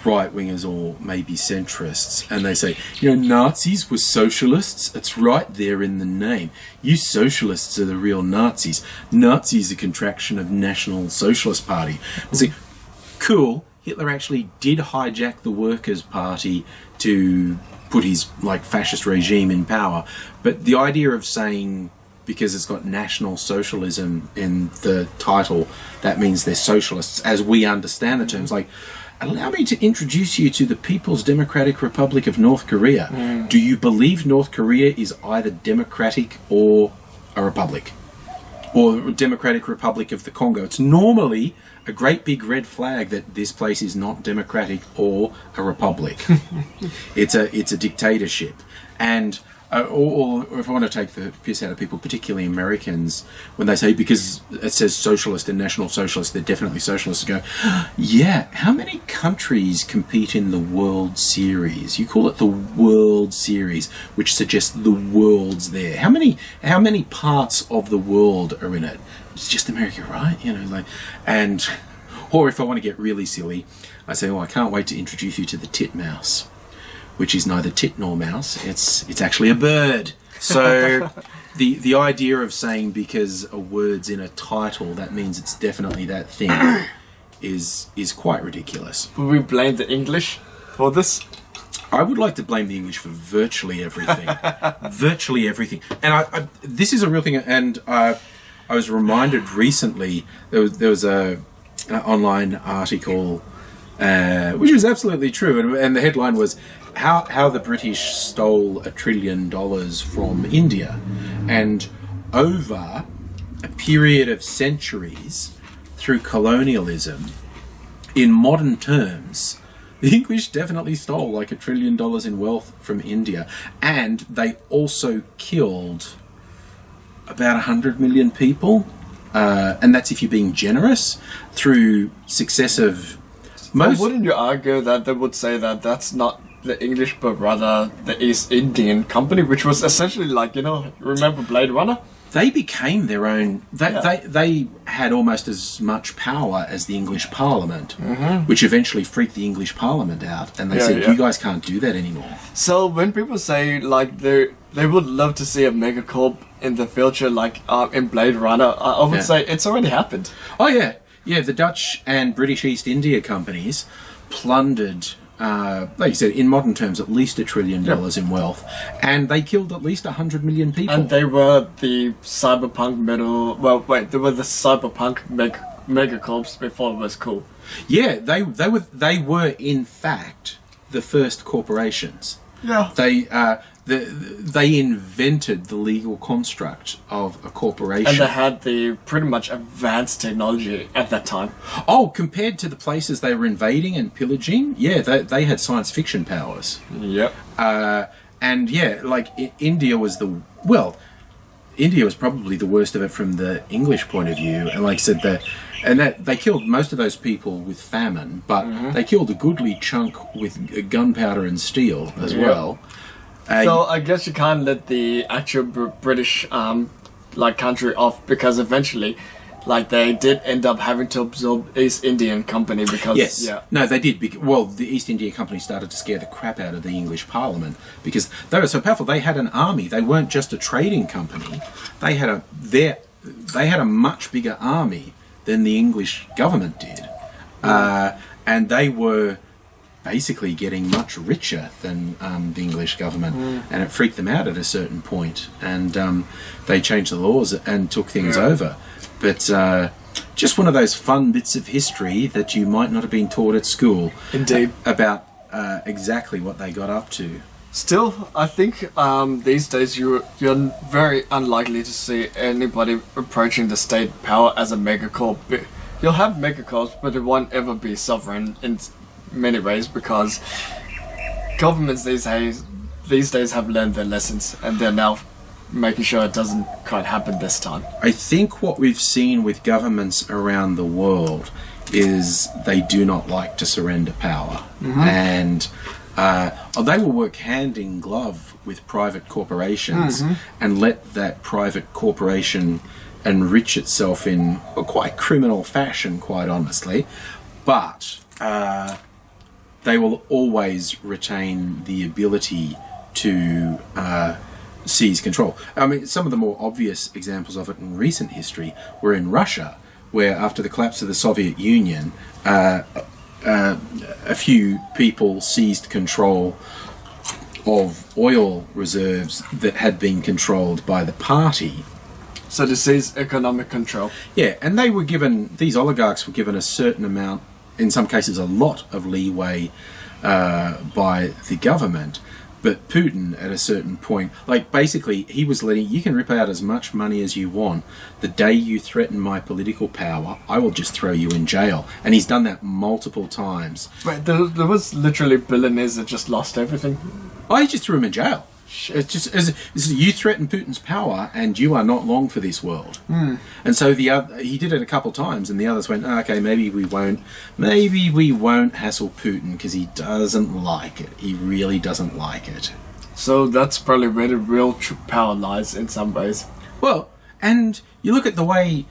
right-wingers or maybe centrists, and they say, Nazis were socialists. It's right there in the name. You socialists are the real Nazis. Nazis are a contraction of National Socialist Party. I say, cool, Hitler actually did hijack the Workers' Party to put his fascist regime in power, but the idea of saying, because it's got National Socialism in the title, that means they're socialists, as we understand the terms, allow me to introduce you to the People's Democratic Republic of North Korea. Do you believe North Korea is either democratic or a republic? Or Democratic Republic of the Congo? It's normally a great big red flag that this place is not democratic or a republic. It's a dictatorship. And or if I want to take the piss out of people, particularly Americans, when they say, because it says socialist and national socialist, they're definitely socialists, go, yeah, how many countries compete in the World Series? You call it the World Series, which suggests the world's there. How many parts of the world are in it? It's just America, right? And or if I want to get really silly, I say, I can't wait to introduce you to the titmouse, which is neither tit nor mouse. It's actually a bird. So the idea of saying because a word's in a title, that means it's definitely that thing, is quite ridiculous. Will we blame the English for this? I would like to blame the English for virtually everything. Virtually everything. And I this is a real thing, and I was reminded recently, there was a online article which was absolutely true, and the headline was how the British stole $1 trillion from India, and over a period of centuries through colonialism, in modern terms, the English definitely stole like $1 trillion in wealth from India, and they also killed about 100 million people, and that's if you're being generous, through successive. Wouldn't you argue that they would say that that's not the English, but rather the East Indian Company, which was essentially like, remember Blade Runner? They became their own. They had almost as much power as the English Parliament, which eventually freaked the English Parliament out, and they said, "You guys can't do that anymore." So when people say like they would love to see a megacorp in the future, like in Blade Runner, I would say it's already happened. Oh yeah. The Dutch and British East India companies plundered, like you said, in modern terms, at least $1 trillion in wealth, and they killed at least 100 million people. And they were the cyberpunk they were the cyberpunk megacorps before it was cool. Yeah, they were in fact the first corporations. Yeah. They invented the legal construct of a corporation. And they had the pretty much advanced technology at that time. Oh, compared to the places they were invading and pillaging, they had science fiction powers. Yep. And India was India was probably the worst of it from the English point of view. And like I said, they killed most of those people with famine, but they killed a goodly chunk with gunpowder and steel as well. So I guess you can't let the actual British country off, because eventually they did end up having to absorb East Indian Company because No, they did. The East India Company started to scare the crap out of the English Parliament because they were so powerful. They had an army. They weren't just a trading company. They had a much bigger army than the English government did, and they were basically getting much richer than the English government, and it freaked them out at a certain point, and they changed the laws and took things over. But just one of those fun bits of history that you might not have been taught at school. Indeed. About exactly what they got up to. Still, I think these days you're very unlikely to see anybody approaching the state power as a megacorp. You'll have megacorps, but it won't ever be sovereign in many ways, because governments these days have learned their lessons, and they're now making sure it doesn't quite happen this time. I think what we've seen with governments around the world is they do not like to surrender power, and they will work hand in glove with private corporations and let that private corporation enrich itself in a quite criminal fashion, quite honestly, but they will always retain the ability to seize control. I mean, some of the more obvious examples of it in recent history were in Russia, where after the collapse of the Soviet Union, a few people seized control of oil reserves that had been controlled by the party. So to seize economic control. Yeah, and these oligarchs were given a certain amount in some cases, a lot of leeway by the government. But Putin, at a certain point, like basically, he was letting, you can rip out as much money as you want. The day you threaten my political power, I will just throw you in jail. And he's done that multiple times. Wait, there was literally billionaires that just lost everything. Oh, he just threw him in jail. It's just you threaten Putin's power, and you are not long for this world. And so he did it a couple times, and the others went, okay, maybe we won't hassle Putin because he doesn't like it. He really doesn't like it. So that's probably where the real true power lies in some ways. Well, and you look at the way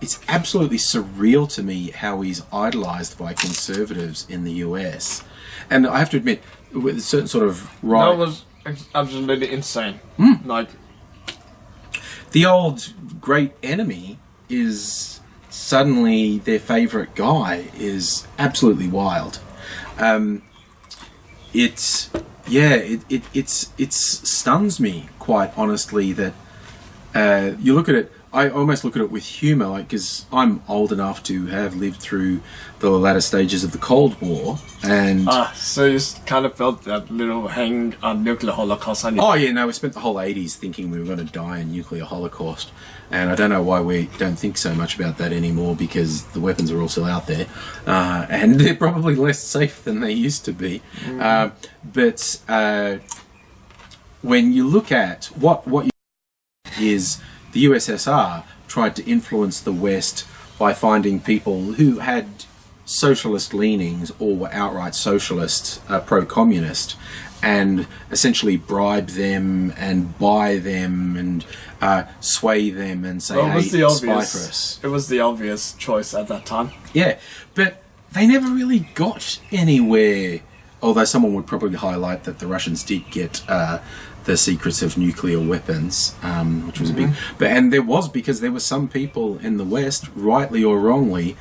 it's absolutely surreal to me how he's idolized by conservatives in the US, and I have to admit, with a certain sort of right. That was absolutely insane. Like, the old great enemy is suddenly their favorite guy is absolutely wild. It stuns me, quite honestly, that you look at it. I almost look at it with humour, like, because I'm old enough to have lived through the latter stages of the Cold War, and so you kind of felt that little hang on nuclear holocaust on you. Oh yeah, no, we spent the whole 80s thinking we were going to die in nuclear holocaust, and I don't know why we don't think so much about that anymore, because the weapons are also out there, and they're probably less safe than they used to be. But when you look at what is the USSR tried to influence the West by finding people who had socialist leanings or were outright socialist, pro-communist, and essentially bribe them and buy them and sway them and say, hey, spy for us. It was the obvious choice at that time. Yeah, but they never really got anywhere, although someone would probably highlight that the Russians did get the secrets of nuclear weapons, which was a big... And there was, because there were some people in the West, rightly or wrongly,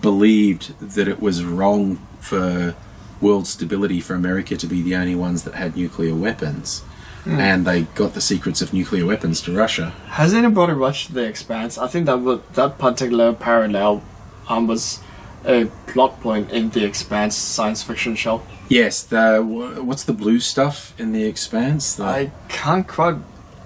believed that it was wrong for world stability for America to be the only ones that had nuclear weapons. And they got the secrets of nuclear weapons to Russia. Has anybody watched The Expanse? I think that particular parallel was a plot point in The Expanse science fiction show. Yes, what's the blue stuff in The Expanse? I can't quite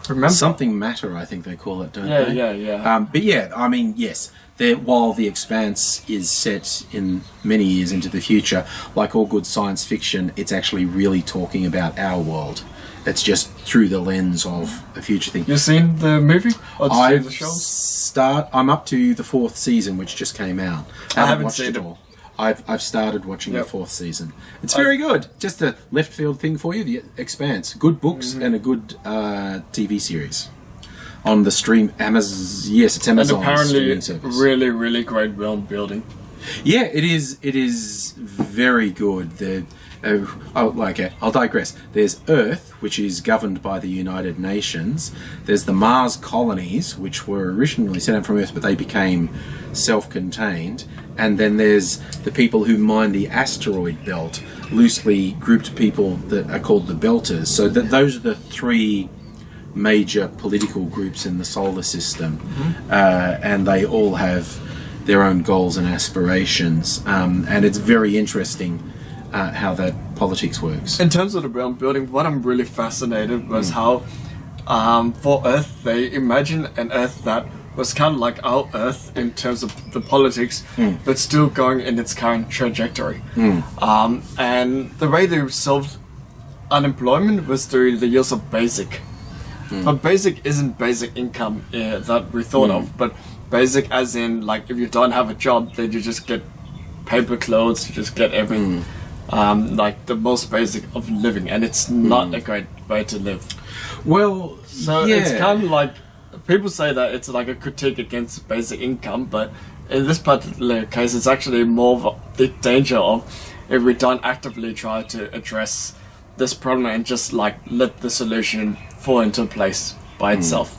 remember. Something matter, I think they call it, don't they? Yeah. But yeah, I mean, yes, while The Expanse is set in many years into the future, like all good science fiction, it's actually really talking about our world. It's just through the lens of a future thing. You seen the movie? Or I've the show? I'm up to the 4th season, which just came out. I haven't watched seen it it all. I've started watching the 4th season. It's very good. Just a left field thing for you, The Expanse. Good books and a good TV series on the stream. Amazon. Yes, it's Amazon. And apparently, service. really, really great world building. Yeah, it is. It is very good. I'll digress. There's Earth, which is governed by the United Nations. There's the Mars colonies, which were originally sent out from Earth, but they became self-contained. And then there's the people who mine the asteroid belt, loosely grouped people that are called the Belters. So those are the 3 major political groups in the solar system, and they all have their own goals and aspirations. And it's very interesting how that politics works. In terms of the world building, what I'm really fascinated was how, for Earth, they imagine an Earth that was kind of like our Earth in terms of the politics, but still going in its current trajectory. And the way they solved unemployment was through the use of basic. But basic isn't basic income that we thought of, but basic as in, like, if you don't have a job, then you just get paper clothes, you just get everything. Like the most basic of living, and it's not a great way to live. Well, so it's kind of like, people say that it's like a critique against basic income, but in this particular case, it's actually more of the danger of if we don't actively try to address this problem and just like let the solution fall into place by itself.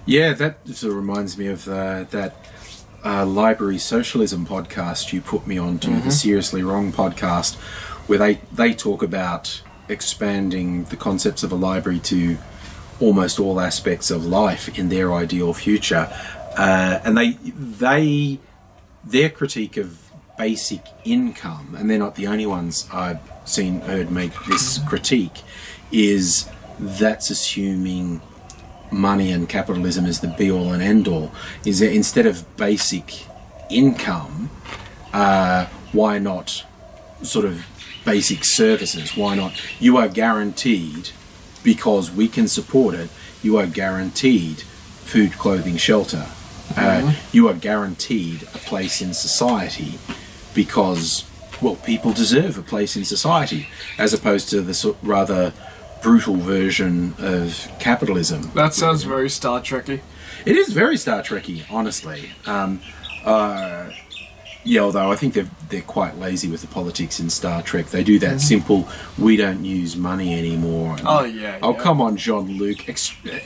Yeah, that sort of reminds me of that library socialism podcast you put me on to, the Seriously Wrong podcast, where they talk about expanding the concepts of a library to almost all aspects of life in their ideal future, and their critique of basic income, and they're not the only ones I've heard make this critique, is that's assuming money and capitalism is the be-all and end-all. Is that instead of basic income, why not sort of basic services? Why not? You are guaranteed, because we can support it, you are guaranteed food, clothing, shelter. You are guaranteed a place in society because, well, people deserve a place in society, as opposed to the rather brutal version of capitalism. That sounds very Star Trek-y. It is very Star Trek-y, honestly. Yeah, although I think they're quite lazy with the politics in Star Trek. They do that simple, we don't use money anymore. And, oh, come on, Jean-Luc.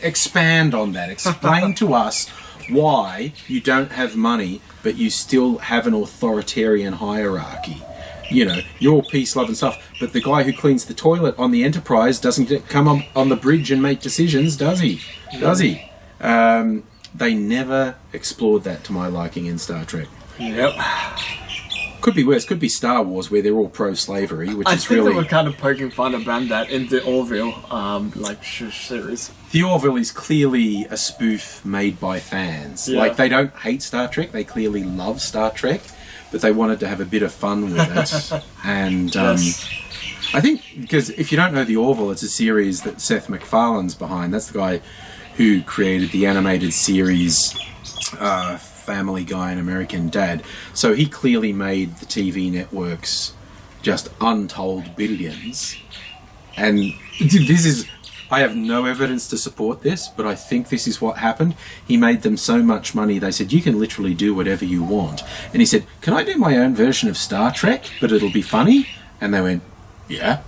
Expand on that. Explain to us why you don't have money, but you still have an authoritarian hierarchy. You know, you're all peace, love and stuff, but the guy who cleans the toilet on the Enterprise doesn't come on the bridge and make decisions, does he? Does he? They never explored that to my liking in Star Trek. Yep. Could be worse. Could be Star Wars, where they're all pro-slavery, which is really... I think they were kind of poking fun around that in the Orville, series. The Orville is clearly a spoof made by fans. Yeah. Like, they don't hate Star Trek, they clearly love Star Trek, but they wanted to have a bit of fun with it. And I think, because if you don't know The Orville, it's a series that Seth MacFarlane's behind. That's the guy who created the animated series Family Guy and American Dad. So he clearly made the TV networks just untold billions. And this is... I have no evidence to support this, but I think this is what happened. He made them so much money, they said, you can literally do whatever you want. And he said, can I do my own version of Star Trek, but it'll be funny? And they went, yeah.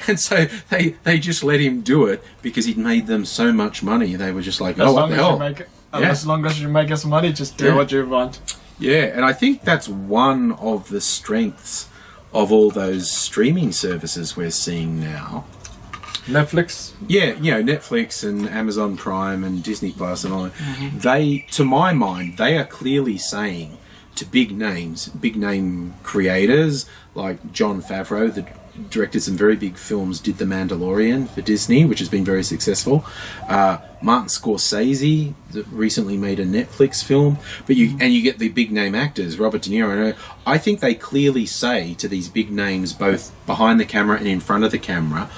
and so they just let him do it because he'd made them so much money. They were just like, oh, what the hell? As long as you make us money, just do what you want. Yeah, and I think that's one of the strengths of all those streaming services we're seeing now. Netflix? Yeah, you know, Netflix and Amazon Prime and Disney Plus and all that. They, to my mind, they are clearly saying to big name creators like Jon Favreau, that directed some very big films, did The Mandalorian for Disney, which has been very successful. Martin Scorsese, that recently made a Netflix film. But you get the big name actors, Robert De Niro. I think they clearly say to these big names, both behind the camera and in front of the camera,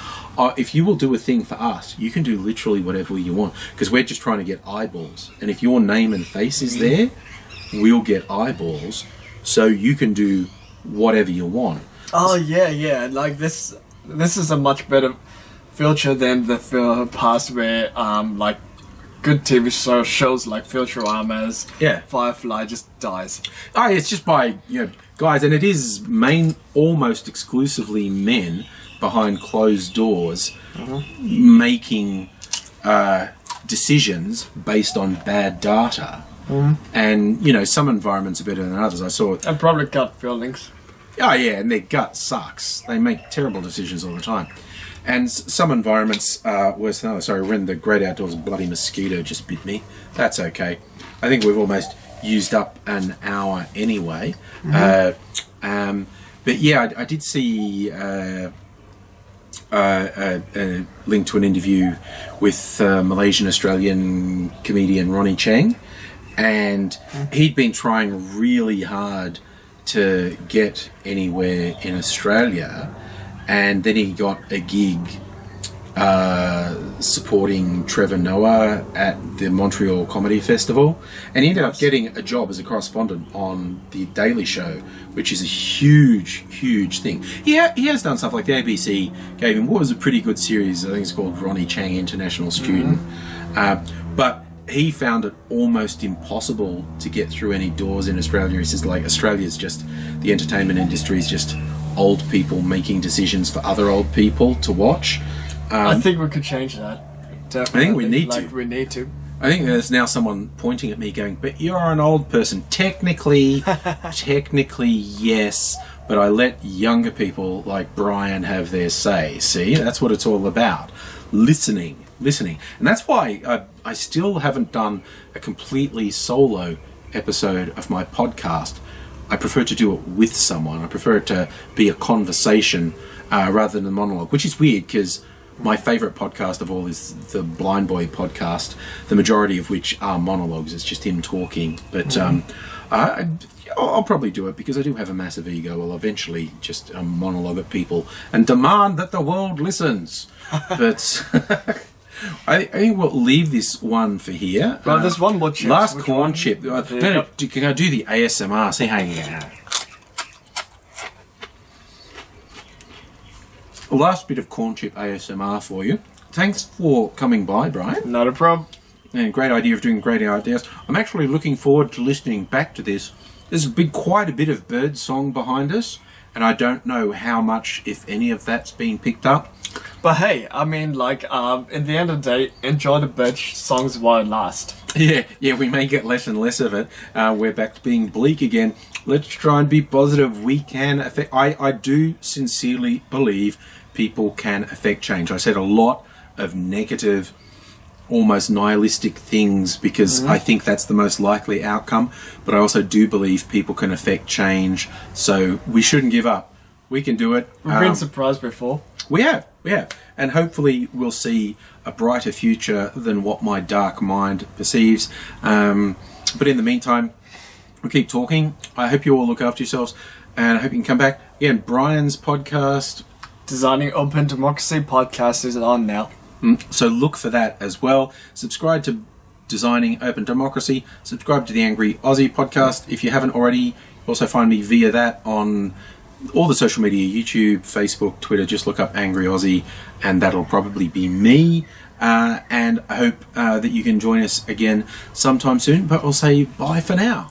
if you will do a thing for us, you can do literally whatever you want, because we're just trying to get eyeballs. And if your name and face is there, we'll get eyeballs, so you can do whatever you want. Oh yeah. Like this is a much better filter than the past where like good TV shows like Futurama's Firefly just dies. Oh, it's just by guys, and it is almost exclusively men behind closed doors making decisions based on bad data. And some environments are better than others. I saw and probably gut feelings. Oh yeah, and their gut sucks. They make terrible decisions all the time. And some environments are worse than others. Sorry, we're in the great outdoors, a bloody mosquito just bit me. That's okay. I think we've almost used up an hour anyway. But yeah, I did see a link to an interview with Malaysian-Australian comedian Ronnie Cheng. And he'd been trying really hard to get anywhere in Australia, and then he got a gig supporting Trevor Noah at the Montreal Comedy Festival, and he ended up getting a job as a correspondent on The Daily Show, which is a huge thing. He has done stuff like the ABC gave him what was a pretty good series. I think it's called Ronnie Chang International Student. But he found it almost impossible to get through any doors in Australia. He says, like, Australia's just, the entertainment industry is just old people making decisions for other old people to watch. I think we could change that. Definitely. I think we need to. We need to. I think there's now someone pointing at me going, but you're an old person. Technically, yes, but I let younger people like Brian have their say. See, that's what it's all about. Listening. And that's why I still haven't done a completely solo episode of my podcast, I prefer to do it with someone. I prefer it to be a conversation rather than a monologue, which is weird because my favourite podcast of all is the Blind Boy podcast, the majority of which are monologues. It's just him talking. But I'll probably do it because I do have a massive ego. I'll eventually just monologue at people and demand that the world listens. But I think we'll leave this one for here. Well, there's one more chip. Last corn chip. Can I do the ASMR? See how you go. Last bit of corn chip ASMR for you. Thanks for coming by, Brian. Not a problem. And great idea of doing great ideas. I'm actually looking forward to listening back to this. There's been quite a bit of bird song behind us, and I don't know how much, if any of that's been picked up. But hey, I mean, like, in the end of the day, enjoy the bird songs while it lasts. Yeah, we may get less and less of it. We're back to being bleak again. Let's try and be positive. We can affect... I do sincerely believe people can affect change. I said a lot of negative, almost nihilistic things because I think that's the most likely outcome, but I also do believe people can affect change, so we shouldn't give up. We can do it. We've been surprised before. We have, and hopefully we'll see a brighter future than what my dark mind perceives. But in the meantime, we'll keep talking. I hope you all look after yourselves, and I hope you can come back. Again, Brian's podcast, Designing Open Democracy podcast, is on now. So look for that as well. Subscribe to Designing Open Democracy. Subscribe to the Angry Aussie Podcast. If you haven't already, also find me via that on all the social media, YouTube, Facebook, Twitter. Just look up Angry Aussie and that'll probably be me. And I hope that you can join us again sometime soon. But I'll say bye for now.